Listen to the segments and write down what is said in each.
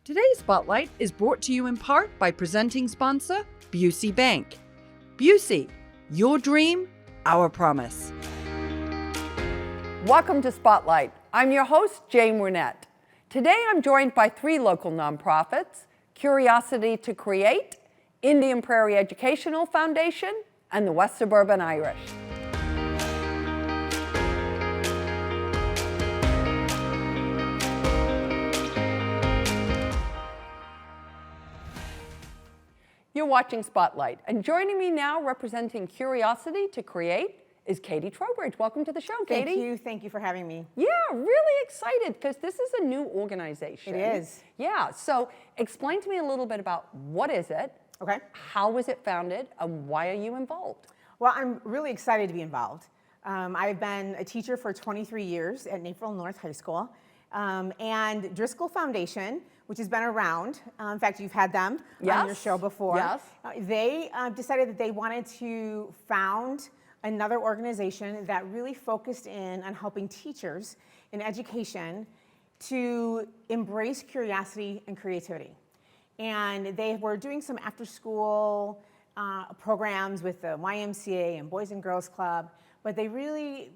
Today's Spotlight is brought to you in part by presenting sponsor, Busey Bank. Busey, your dream, our promise. Welcome to Spotlight. I'm your host, Jane Wernette. Today I'm joined by three local nonprofits, Curiosity to Create, Indian Prairie Educational Foundation, and the West Suburban Irish. You're watching Spotlight, and joining me now representing Curiosity to Create is Katie Trowbridge. Welcome to the show, Katie. Thank you for having me. Yeah, really excited because this is a new organization. It is. Yeah, so explain to me a little bit about what is it, okay, how was it founded, and why are you involved? Well, I'm really excited to be involved. I've been a teacher for 23 years at Naperville North High School, and Driscoll Foundation, which has been around. In fact, you've had them on your show before. Yes. They decided that they wanted to found another organization that really focused in on helping teachers in education to embrace curiosity and creativity. And they were doing some after-school programs with the YMCA and Boys and Girls Club, but they really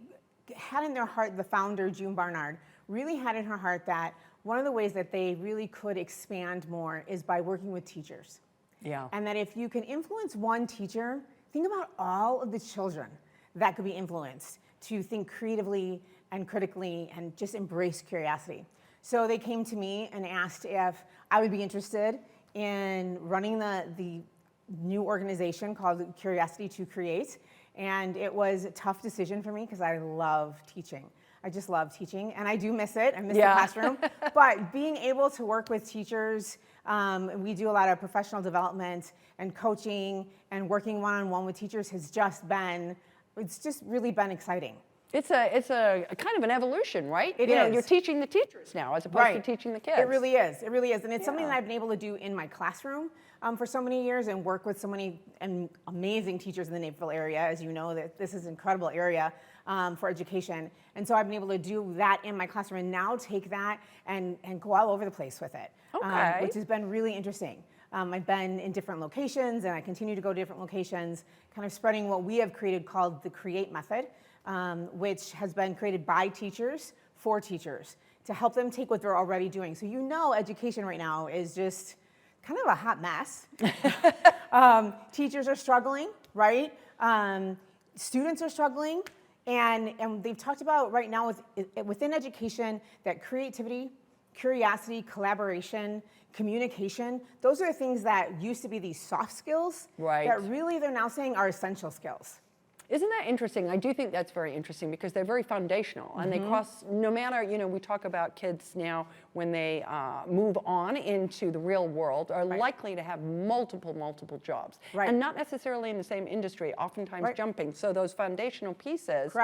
had in their heart, the founder, June Barnard, really had in her heart that one of the ways that they really could expand more is by working with teachers. Yeah. And that if you can influence one teacher, think about all of the children that could be influenced to think creatively and critically and just embrace curiosity. So they came to me and asked if I would be interested in running the new organization called Curiosity to Create. And it was a tough decision for me because I love teaching. I just love teaching, and I do miss it. I miss the classroom. But being able to work with teachers, we do a lot of professional development and coaching and working one-on-one with teachers has just been, it's just really been exciting. It's a kind of an evolution, right? It is. You're teaching the teachers now as opposed to teaching the kids. It really is. It really is. And it's something that I've been able to do in my classroom for so many years and work with so many amazing teachers in the Naperville area. As you know, that this is an incredible area for education. And so I've been able to do that in my classroom and now take that and go all over the place with it, which has been really interesting. I've been in different locations and I continue to go to different locations, kind of spreading what we have created called the CREATE method, which has been created by teachers for teachers to help them take what they're already doing. So you know education right now is just kind of a hot mess. Teachers are struggling, right? Students are struggling. And they've talked about right now within education that creativity, curiosity, collaboration, communication, those are the things that used to be these soft skills that really they're now saying are essential skills. Isn't that interesting? I do think that's very interesting because they're very foundational and they cross, no matter, we talk about kids now when they move on into the real world are likely to have multiple jobs. And not necessarily in the same industry, oftentimes jumping. So those foundational pieces,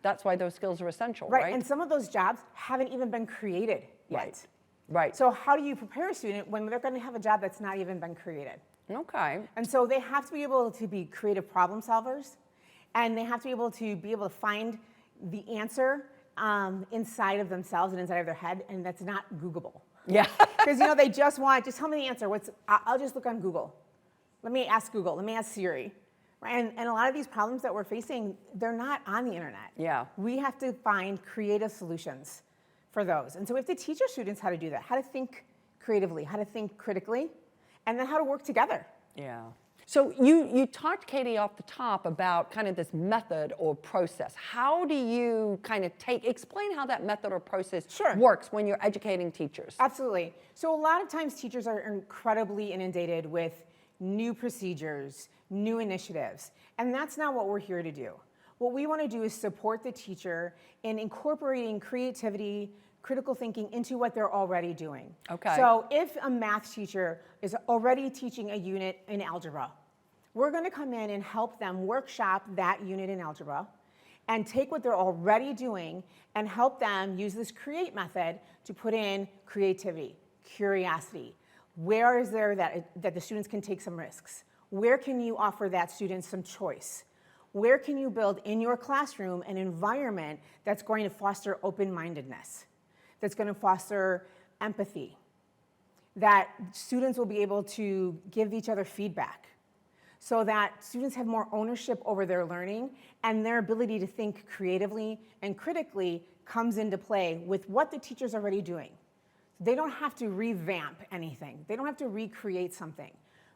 that's why those skills are essential, right? And some of those jobs haven't even been created yet. Right. So how do you prepare a student when they're going to have a job that's not even been created? Okay. And so they have to be able to be creative problem solvers. And they have to be able to find the answer inside of themselves and inside of their head, and that's not Googleable. Yeah. Because they just tell me the answer. I'll just look on Google. Let me ask Google. Let me ask Siri. Right? And a lot of these problems that we're facing, they're not on the internet. Yeah. We have to find creative solutions for those. And so we have to teach our students how to do that, how to think creatively, how to think critically, and then how to work together. Yeah. So you talked, Katie, off the top about kind of this method or process. How do you kind of explain how that method or process works when you're educating teachers? Absolutely. So a lot of times teachers are incredibly inundated with new procedures, new initiatives, and that's not what we're here to do. What we want to do is support the teacher in incorporating creativity, critical thinking into what they're already doing. Okay. So if a math teacher is already teaching a unit in algebra, we're going to come in and help them workshop that unit in algebra and take what they're already doing and help them use this CREATE method to put in creativity, curiosity. Where is there that the students can take some risks? Where can you offer that student some choice? Where can you build in your classroom an environment that's going to foster open-mindedness, that's going to foster empathy, that students will be able to give each other feedback so that students have more ownership over their learning and their ability to think creatively and critically comes into play with what the teacher's already doing. They don't have to revamp anything. They don't have to recreate something.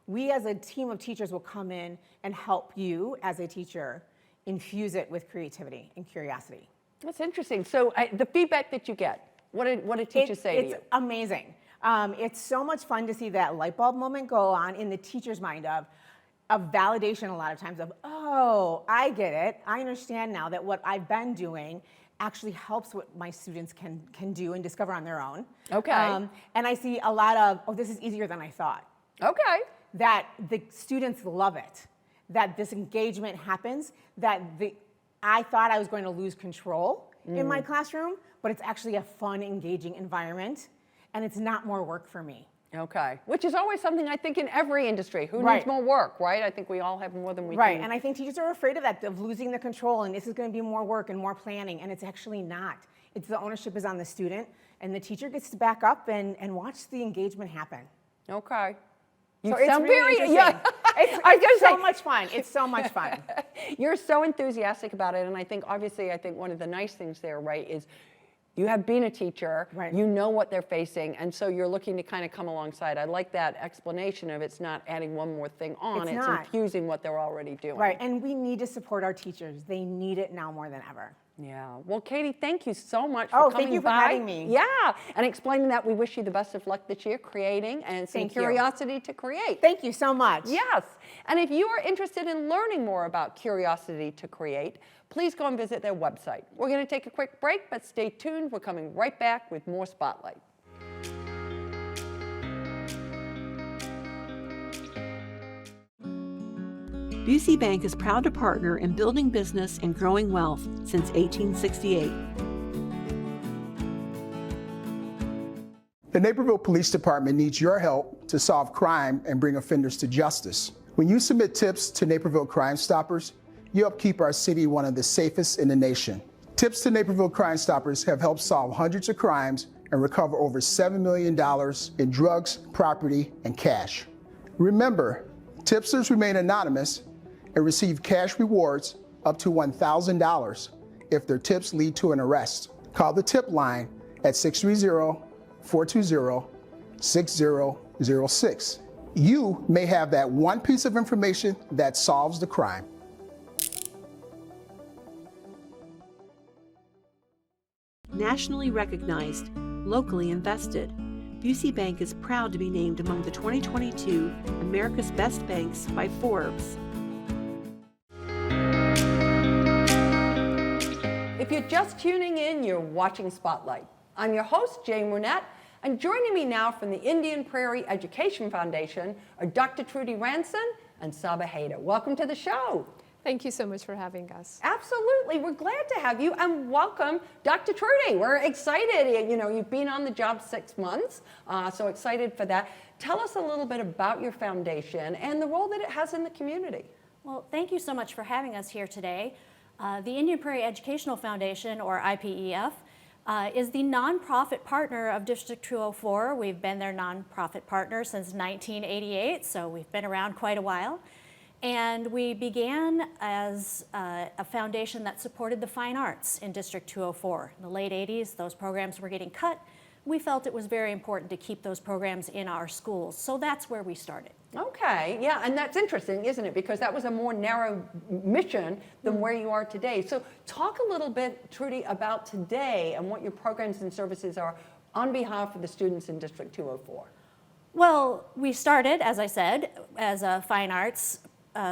We as a team of teachers will come in and help you as a teacher infuse it with creativity and curiosity. That's interesting. So the feedback that you get, what did teachers say to you? It's amazing. It's so much fun to see that light bulb moment go on in the teacher's mind of validation a lot of times of, oh, I get it. I understand now that what I've been doing actually helps what my students can do and discover on their own. Okay. And I see a lot of, oh, this is easier than I thought. Okay. That the students love it, that this engagement happens, that I thought I was going to lose control in my classroom, but it's actually a fun, engaging environment, and it's not more work for me. Okay, which is always something I think in every industry. Who needs more work, right? I think we all have more than we can. Right, and I think teachers are afraid of that, of losing the control, and this is going to be more work and more planning, and it's actually not. It's the ownership is on the student, and the teacher gets to back up and watch the engagement happen. Okay. You so sound it's really very, yeah. It's so much fun. It's so much fun. You're so enthusiastic about it, and I think obviously, one of the nice things there, right, is you have been a teacher, you know what they're facing, and so you're looking to kind of come alongside. I like that explanation of it's not adding one more thing on, it's infusing what they're already doing. Right, and we need to support our teachers. They need it now more than ever. Yeah. Well, Katie, thank you so much for coming by. Thank you for having me. Yeah, and explaining that. We wish you the best of luck this year creating and some curiosity to create. Thank you so much. Yes. And if you are interested in learning more about Curiosity to Create, please go and visit their website. We're going to take a quick break, but stay tuned. We're coming right back with more Spotlight. Busey Bank is proud to partner in building business and growing wealth since 1868. The Naperville Police Department needs your help to solve crime and bring offenders to justice. When you submit tips to Naperville Crime Stoppers, you help keep our city one of the safest in the nation. Tips to Naperville Crime Stoppers have helped solve hundreds of crimes and recover over $7 million in drugs, property, and cash. Remember, tipsters remain anonymous and receive cash rewards up to $1,000 if their tips lead to an arrest. Call the tip line at 630-420-6006. You may have that one piece of information that solves the crime. Nationally recognized, locally invested, Busey Bank is proud to be named among the 2022 America's Best Banks by Forbes. If you're just tuning in, you're watching Spotlight. I'm your host, Jane Wernette, and joining me now from the Indian Prairie Education Foundation are Dr. Trudie Ranson and Saba Haider. Welcome to the show. Thank you so much for having us. Absolutely, we're glad to have you, and welcome Dr. Trudie. We're excited, you've been on the job 6 months, so excited for that. Tell us a little bit about your foundation and the role that it has in the community. Well, thank you so much for having us here today. The Indian Prairie Educational Foundation, or IPEF, is the nonprofit partner of District 204. We've been their nonprofit partner since 1988, so we've been around quite a while. And we began as a foundation that supported the fine arts in District 204. In the late 80s, those programs were getting cut. We felt it was very important to keep those programs in our schools, so that's where we started. Okay, yeah, and that's interesting, isn't it? Because that was a more narrow mission than where you are today. So talk a little bit, Trudie, about today and what your programs and services are on behalf of the students in District 204. Well, we started, as I said, as a fine arts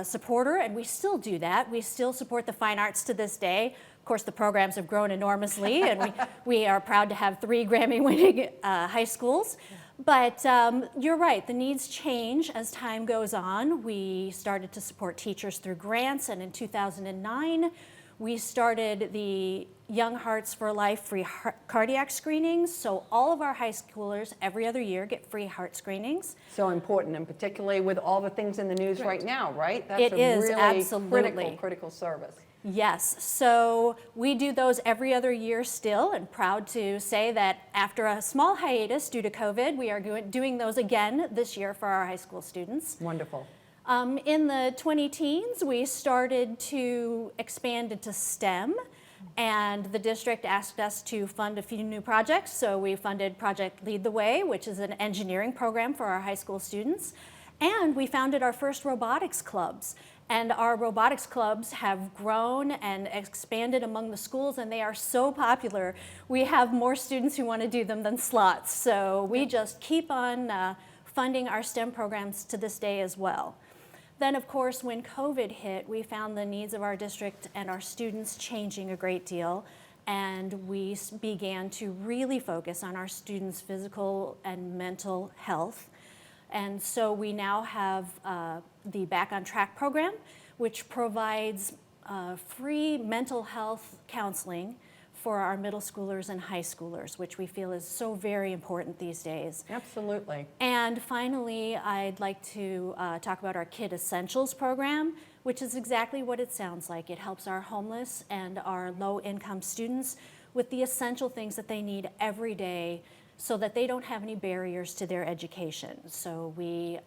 supporter, and we still do that. We still support the fine arts to this day. Of course, the programs have grown enormously, and we are proud to have 3 Grammy-winning high schools. But you're right, the needs change as time goes on. We started to support teachers through grants, and in 2009, we started the Young Hearts for Life free cardiac screenings. So all of our high schoolers every other year get free heart screenings. So important, and particularly with all the things in the news right now, right? That's It is, really absolutely. critical service. Yes, so we do those every other year still, and proud to say that after a small hiatus due to COVID, we are doing those again this year for our high school students. Wonderful. In the 20-teens, we started to expand into STEM, and the district asked us to fund a few new projects. So we funded Project Lead the Way, which is an engineering program for our high school students. And we founded our first robotics clubs. And our robotics clubs have grown and expanded among the schools, and they are so popular. We have more students who want to do them than slots. So we just keep on funding our STEM programs to this day as well. Then, of course, when COVID hit, we found the needs of our district and our students changing a great deal, and we began to really focus on our students' physical and mental health. And so we now have the Back on Track program, which provides free mental health counseling for our middle schoolers and high schoolers, which we feel is so very important these days. Absolutely. And finally, I'd like to talk about our Kid Essentials program, which is exactly what it sounds like. It helps our homeless and our low-income students with the essential things that they need every day so that they don't have any barriers to their education. So we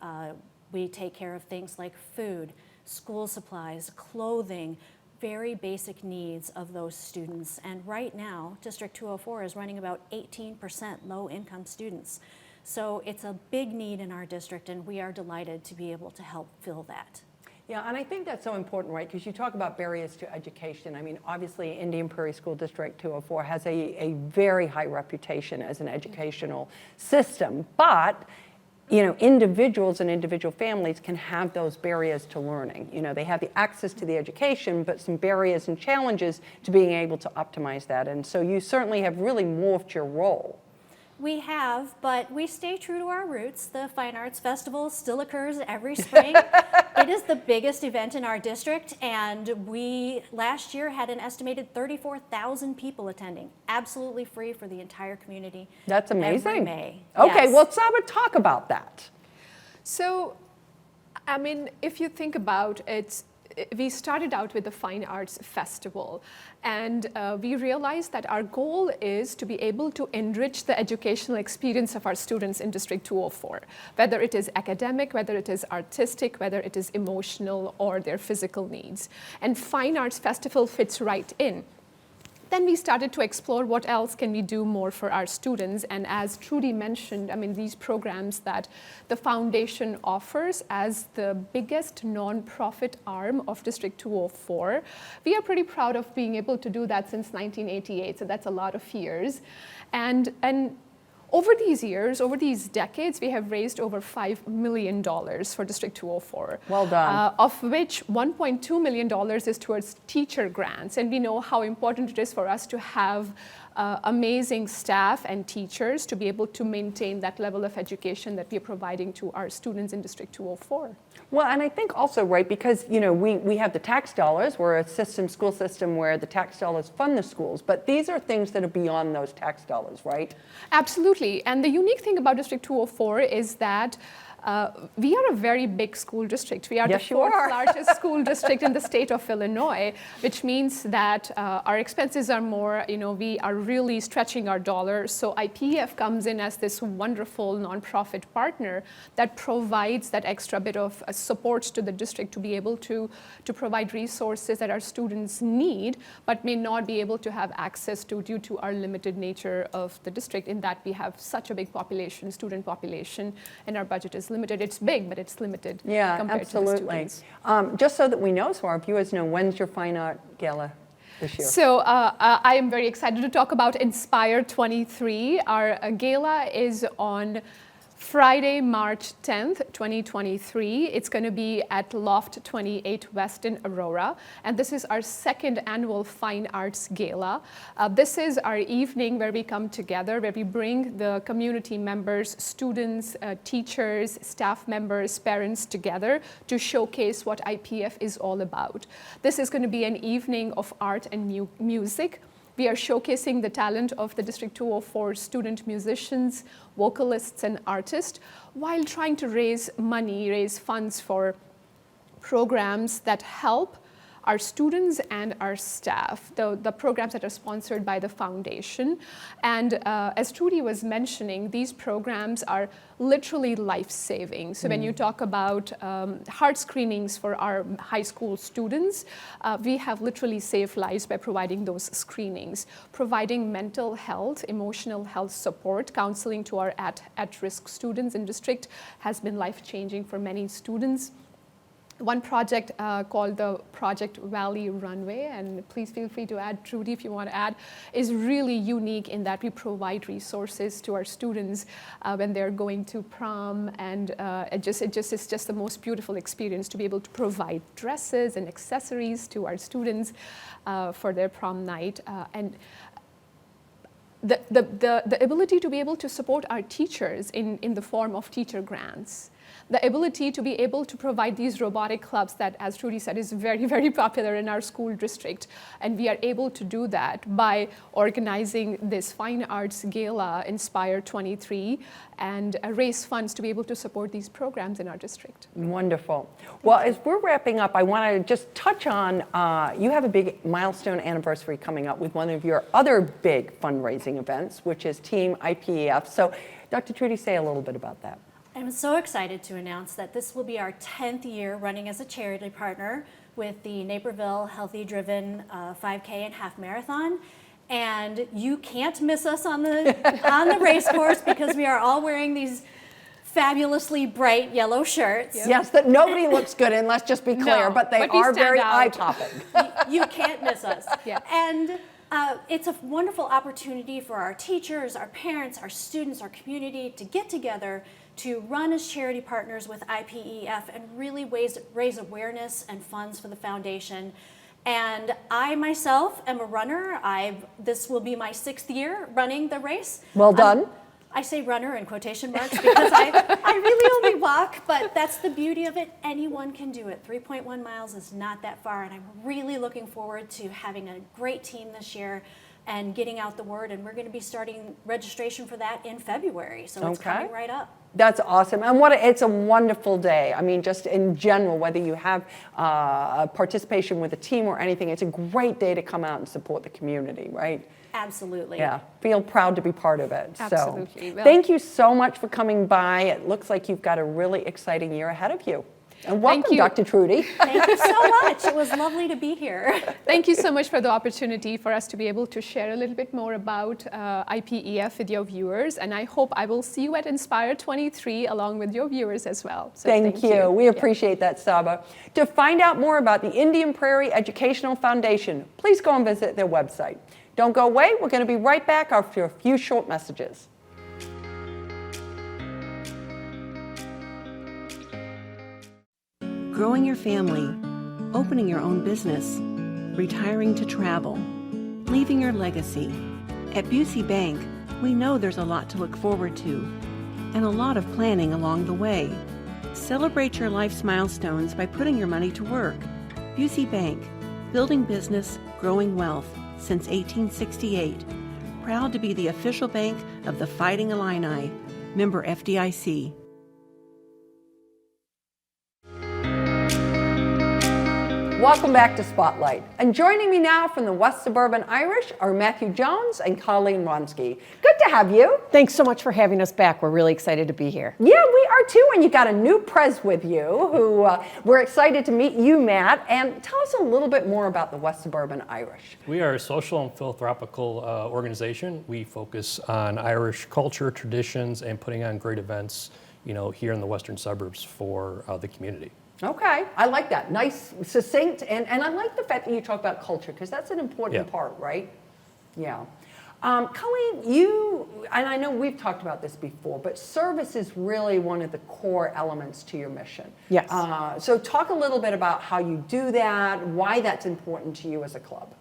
take care of things like food, school supplies, clothing, very basic needs of those students. And right now, District 204 is running about 18% low-income students. So it's a big need in our district, and we are delighted to be able to help fill that. Yeah, and I think that's so important, right? Because you talk about barriers to education. I mean, obviously, Indian Prairie School District 204 has a very high reputation as an educational system, but you know, individuals and individual families can have those barriers to learning. You know, they have the access to the education, but some barriers and challenges to being able to optimize that. And so you certainly have really morphed your role. We have, but we stay true to our roots. The Fine Arts Festival still occurs every spring. It is the biggest event in our district, and we last year had an estimated 34,000 people attending, absolutely free for the entire community. That's amazing. Every May. Okay, Yes. well, Saba, talk about that. So, I mean, if you think about it, we started out with the Fine Arts Festival, and we realized that our goal is to be able to enrich the educational experience of our students in District 204, whether it is academic, whether it is artistic, whether it is emotional, or their physical needs. And Fine Arts Festival fits right in. Then we started to explore what else can we do more for our students. And as Trudie mentioned, I mean, these programs that the foundation offers as the biggest nonprofit arm of District 204, we are pretty proud of being able to do that since 1988. So that's a lot of years. And over these years, over these decades, we have raised over $5 million for District 204. Well done. Of which $1.2 million is towards teacher grants. And we know how important it is for us to have amazing staff and teachers to be able to maintain that level of education that we are providing to our students in District 204. Well, and I think also, right, because, you know, we have the tax dollars. We're a school system where the tax dollars fund the schools, but these are things that are beyond those tax dollars, right? Absolutely. And the unique thing about District 204 is that we are a very big school district. We are Yes, the you fourth are. largest school district in the state of Illinois, which means that our expenses are more, you know, we are really stretching our dollars. So IPEF comes in as this wonderful nonprofit partner that provides that extra bit of support to the district to be able to provide resources that our students need, but may not be able to have access to due to our limited nature of the district, in that we have such a big population, student population, and our budget is limited. It's big, but it's limited compared absolutely. to the students. Just so that we know, so our viewers know, when's your Fine Art Gala this year? So I am very excited to talk about Inspire 23. Our gala is on Friday, March 10th, 2023. It's going to be at Loft 28 West in Aurora. And this is our second annual Fine Arts Gala. This is our evening where we come together, where we bring the community members, students, teachers, staff members, parents together to showcase what IPEF is all about. This is going to be an evening of art and music. We are showcasing the talent of the District 204 student musicians, vocalists, and artists, while trying to raise funds for programs that help our students and our staff, the programs that are sponsored by the foundation. And as Trudie was mentioning, these programs are literally life-saving. So when you talk about heart screenings for our high school students, we have literally saved lives by providing those screenings, providing mental health, emotional health support, counseling to our at-risk students in district has been life-changing for many students. One project called the Project Valley Runway, and please feel free to add, Trudie, if you want to add, is really unique in that we provide resources to our students when they're going to prom, and it's just the most beautiful experience to be able to provide dresses and accessories to our students for their prom night. And the ability to be able to support our teachers in the form of teacher grants, the ability to be able to provide these robotic clubs that, as Trudie said, is very, very popular in our school district. And we are able to do that by organizing this Fine Arts Gala, Inspire 23, and raise funds to be able to support these programs in our district. Wonderful. Well, as we're wrapping up, I want to just touch on, you have a big milestone anniversary coming up with one of your other big fundraising events, which is Team IPEF. So, Dr. Trudie, say a little bit about that. I'm so excited to announce that this will be our 10th year running as a charity partner with the Naperville Healthy Driven 5K and Half Marathon. And you can't miss us on the race course because we are all wearing these fabulously bright yellow shirts. Yep. Yes, that nobody looks good in, let's just be clear, but they are very eye-popping. You can't miss us. Yeah. And it's a wonderful opportunity for our teachers, our parents, our students, our community to get together to run as charity partners with IPEF and really raise awareness and funds for the foundation. And I myself am a runner. This will be my 6th year running the race. Well done. I say runner in quotation marks because I really only walk, but that's the beauty of it. Anyone can do it. 3.1 miles is not that far, and I'm really looking forward to having a great team this year and getting out the word, and we're going to be starting registration for that in February, so it's coming right up. That's awesome, and it's a wonderful day. I mean, just in general, whether you have participation with a team or anything, it's a great day to come out and support the community, right? Absolutely. Yeah, feel proud to be part of it. Absolutely. So, Well, thank you so much for coming by. It looks like you've got a really exciting year ahead of you. And welcome, Dr. Trudie. Thank you so much. It was lovely to be here. Thank you so much for the opportunity for us to be able to share a little bit more about IPEF with your viewers. And I hope I will see you at Inspire 23 along with your viewers as well. So thank you. We appreciate that, Saba. To find out more about the Indian Prairie Educational Foundation, please go and visit their website. Don't go away. We're going to be right back after a few short messages. Growing your family, opening your own business, retiring to travel, leaving your legacy. At Busey Bank, we know there's a lot to look forward to and a lot of planning along the way. Celebrate your life's milestones by putting your money to work. Busey Bank, building business, growing wealth since 1868. Proud to be the official bank of the Fighting Illini, member FDIC. Welcome back to Spotlight. And joining me now from the West Suburban Irish are Matthew Jones and Colleen Wronski. Good to have you. Thanks so much for having us back. We're really excited to be here. Yeah, we are too. And you got a new prez with you who we're excited to meet you, Matt. And tell us a little bit more about the West Suburban Irish. We are a social and philanthropical organization. We focus on Irish culture, traditions, and putting on great events, here in the western suburbs for the community. Okay, I like that. Nice, succinct, and I like the fact that you talk about culture because that's an important part, right? Yeah. Colleen, and I know we've talked about this before, but service is really one of the core elements to your mission. Yes. So talk a little bit about how you do that, why that's important to you as a club.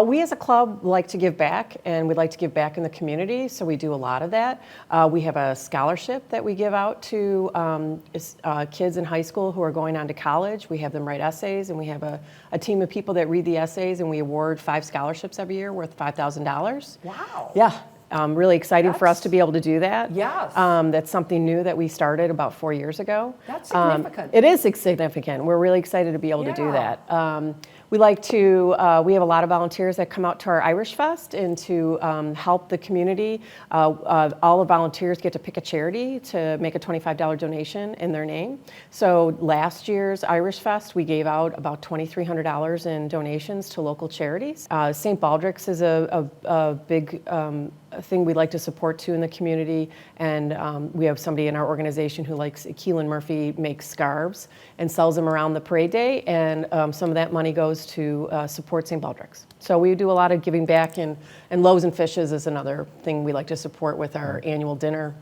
We as a club like to give back, and we'd like to give back in the community, so we do a lot of that. We have a scholarship that we give out to kids in high school who are going on to college. We have them write essays, and we have a team of people that read the essays, and we award 5 scholarships every year worth $5,000. Wow. Yeah. Really exciting for us to be able to do that. Yes. That's something new that we started about 4 years ago. That's significant. It is significant. We're really excited to be able to do that. We like to, we have a lot of volunteers that come out to our Irish Fest and to help the community. All the volunteers get to pick a charity to make a $25 donation in their name. So last year's Irish Fest, we gave out about $2,300 in donations to local charities. St. Baldrick's is a big thing we'd like to support too in the community, and we have somebody in our organization who likes, Keelan Murphy makes scarves and sells them around the parade day, and some of that money goes to support St. Baldrick's. So we do a lot of giving back, and Loaves and Fishes is another thing we like to support with our annual dinner.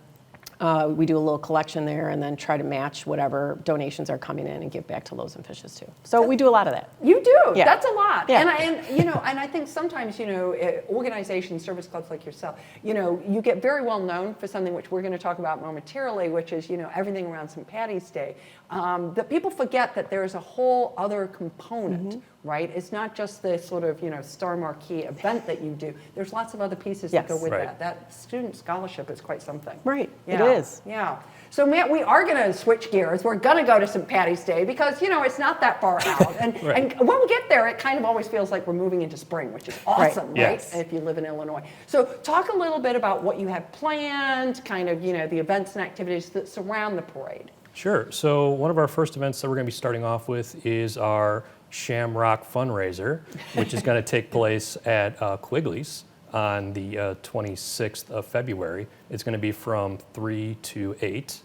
We do a little collection there and then try to match whatever donations are coming in and give back to Loaves and Fishes too. So we do a lot of that. You do. Yeah. That's a lot. Yeah. And I think sometimes, organizations, service clubs like yourself, you get very well known for something which we're going to talk about momentarily, which is, everything around St. Patty's Day. That people forget that there's a whole other component, right? It's not just the sort of, star marquee event that you do. There's lots of other pieces that go with that. That student scholarship is quite something. Right. Yeah. It is. Yeah. So Matt, we are going to switch gears. We're going to go to St. Patty's Day because, it's not that far out. And when we get there, it kind of always feels like we're moving into spring, which is awesome, right? Yes. If you live in Illinois. So talk a little bit about what you have planned, kind of, the events and activities that surround the parade. Sure. So one of our first events that we're going to be starting off with is our Shamrock fundraiser, which is going to take place at Quigley's on the 26th of February. It's going to be from 3 to 8,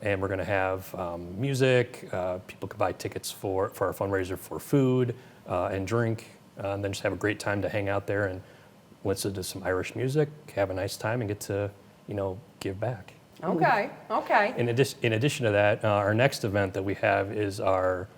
and we're going to have music. People can buy tickets for our fundraiser for food and drink, and then just have a great time to hang out there and listen to some Irish music, have a nice time, and get to, give back. Okay, okay. In addition to that, our next event that we have is our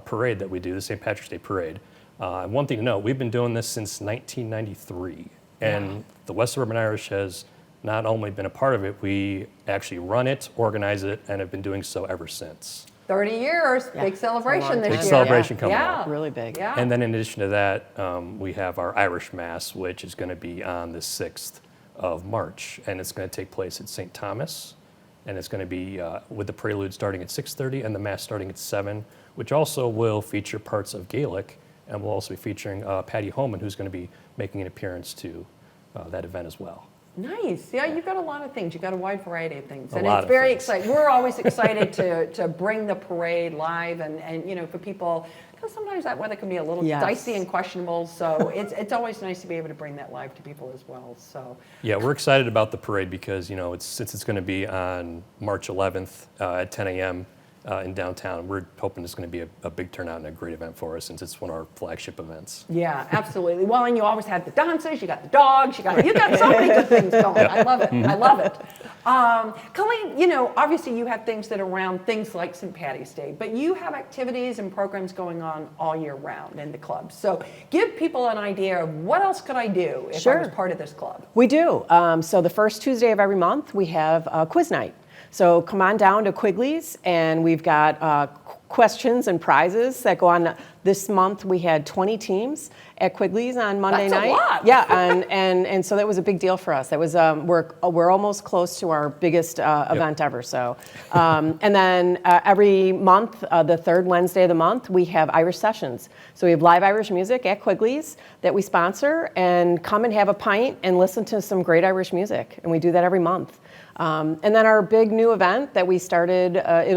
parade that we do, the St. Patrick's Day Parade. One thing to note, we've been doing this since 1993, and the West Suburban Irish has not only been a part of it, we actually run it, organize it, and have been doing so ever since. 30 years, big celebration this year. Big celebration coming up. Really big. Yeah. And then in addition to that, we have our Irish Mass, which is going to be on the 6th of March, and it's going to take place at St. Thomas, and it's going to be with the prelude starting at 6:30 and the Mass starting at 7, which also will feature parts of Gaelic, and we'll also be featuring Patty Homan, who's going to be making an appearance to that event as well. Nice. Yeah, you've got a lot of things. You've got a wide variety of things. And lot it's of very things. exciting. We're always excited to bring the parade live and for people, because sometimes that weather can be a little dicey and questionable. So it's always nice to be able to bring that live to people as well. So Yeah, we're excited about the parade because, since it's going to be on March 11th at 10 a.m. In downtown, we're hoping it's going to be a big turnout and a great event for us since it's one of our flagship events. yeah, absolutely. Well, and you always have the dancers, you got the dogs, you got so many good things going. I love it. I love it. Colleen, obviously you have things that are around things like St. Patty's Day, but you have activities and programs going on all year round in the club. So give people an idea of what else could I do if I was part of this club? We do. So the first Tuesday of every month, we have quiz night. So come on down to Quigley's, and we've got questions and prizes that go on. This month we had 20 teams at Quigley's on Monday night. That's a lot. Yeah, and so that was a big deal for us. That was we're almost close to our biggest event ever. So, and then every month, the third Wednesday of the month, we have Irish sessions. So we have live Irish music at Quigley's that we sponsor, and come and have a pint and listen to some great Irish music. And we do that every month. And then our big new event that we started,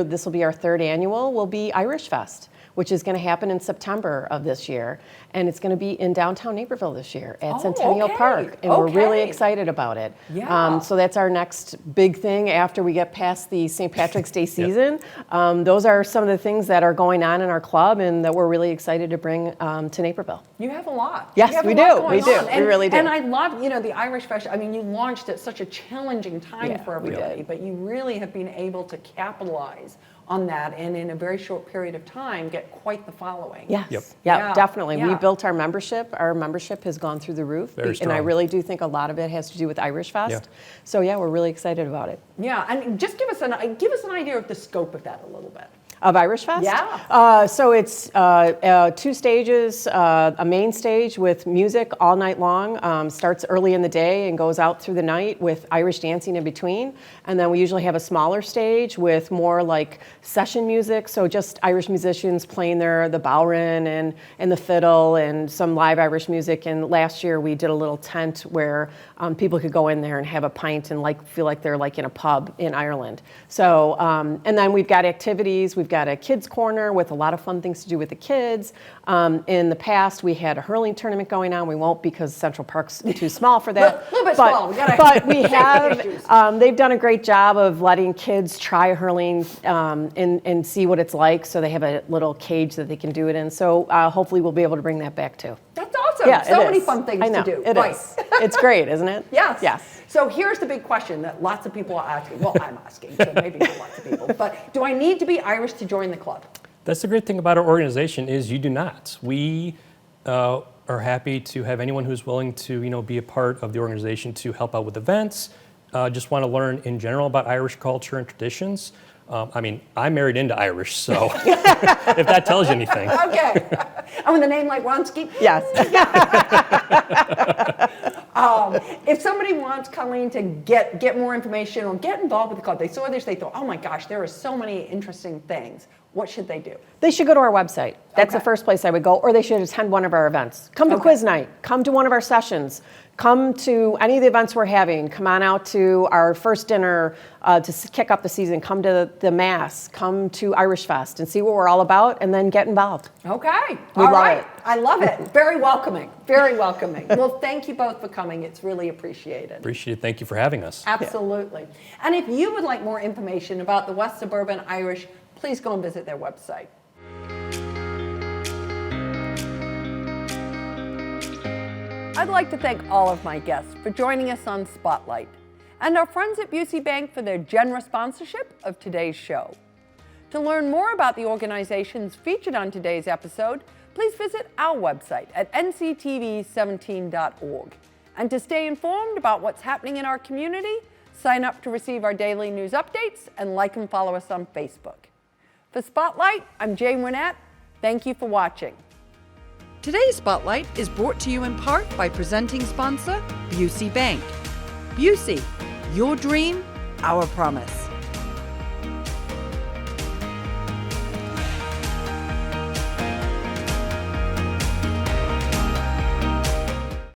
this will be our third annual, will be Irish Fest, which is going to happen in September of this year. And it's going to be in downtown Naperville this year at Centennial Park. And we're really excited about it. Yeah. So that's our next big thing after we get past the St. Patrick's Day season. Those are some of the things that are going on in our club and that we're really excited to bring to Naperville. You have a lot. Yes, You have we a lot do. going We do. on. We really do. And I love, the Irish Fest. I mean, you launched at such a challenging time for everybody, but you really have been able to capitalize on that and in a very short period of time get quite the following. Yes. Yep. Yeah, definitely. Yeah. We built our membership. Our membership has gone through the roof. Very And I strong. really do think a lot of it has to do with Irish Fest. Yeah. So yeah, we're really excited about it. Yeah, and just give us an idea of the scope of that a little bit. Of Irish Fest? Yeah. So it's 2 stages, a main stage with music all night long, starts early in the day and goes out through the night with Irish dancing in between. And then we usually have a smaller stage with more like session music, so just Irish musicians playing the bowrin and the fiddle and some live Irish music. And last year we did a little tent where people could go in there and have a pint and feel like they're like in a pub in Ireland. So, and then we've got activities. We've got a kids corner with a lot of fun things to do with the kids. In the past, we had a hurling tournament going on. We won't because Central Park's too small for that. A little bit but, small. But we have, they've done a great job of letting kids try hurling and see what it's like. So they have a little cage that they can do it in. So hopefully we'll be able to bring that back too. That's awesome. Yeah, so it many is. fun things I know, to do. It is. It's great, isn't it? Yes. Yes. So here's the big question that lots of people are asking. Well, I'm asking, so maybe not lots of people. But do I need to be Irish to join the club? That's the great thing about our organization is you do not. We are happy to have anyone who's willing to be a part of the organization to help out with events. Just want to learn in general about Irish culture and traditions. I mean, I married into Irish, so if that tells you anything. Okay. And with a name like Wronski? Yes. If somebody wants Colleen to get more information or get involved with the club, they saw this, they thought, oh my gosh, there are so many interesting things. What should they do? They should go to our website. That's Okay. the first place I would go, or they should attend one of our events. Come to quiz night. Come to one of our sessions. Come to any of the events we're having. Come on out to our first dinner to kick off the season. Come to the Mass. Come to Irish Fest and see what we're all about, and then get involved. Okay. We All love right. it. I love it. Very welcoming. Very welcoming. Well, thank you both for coming. It's really appreciated. Appreciate it. Thank you for having us. Absolutely. And if you would like more information about the West Suburban Irish, please go and visit their website. I'd like to thank all of my guests for joining us on Spotlight, and our friends at Busey Bank for their generous sponsorship of today's show. To learn more about the organizations featured on today's episode, please visit our website at nctv17.org. And to stay informed about what's happening in our community, sign up to receive our daily news updates and like and follow us on Facebook. For Spotlight, I'm Jane Wernette. Thank you for watching. Today's Spotlight is brought to you in part by presenting sponsor, Busey Bank. Busey, your dream, our promise.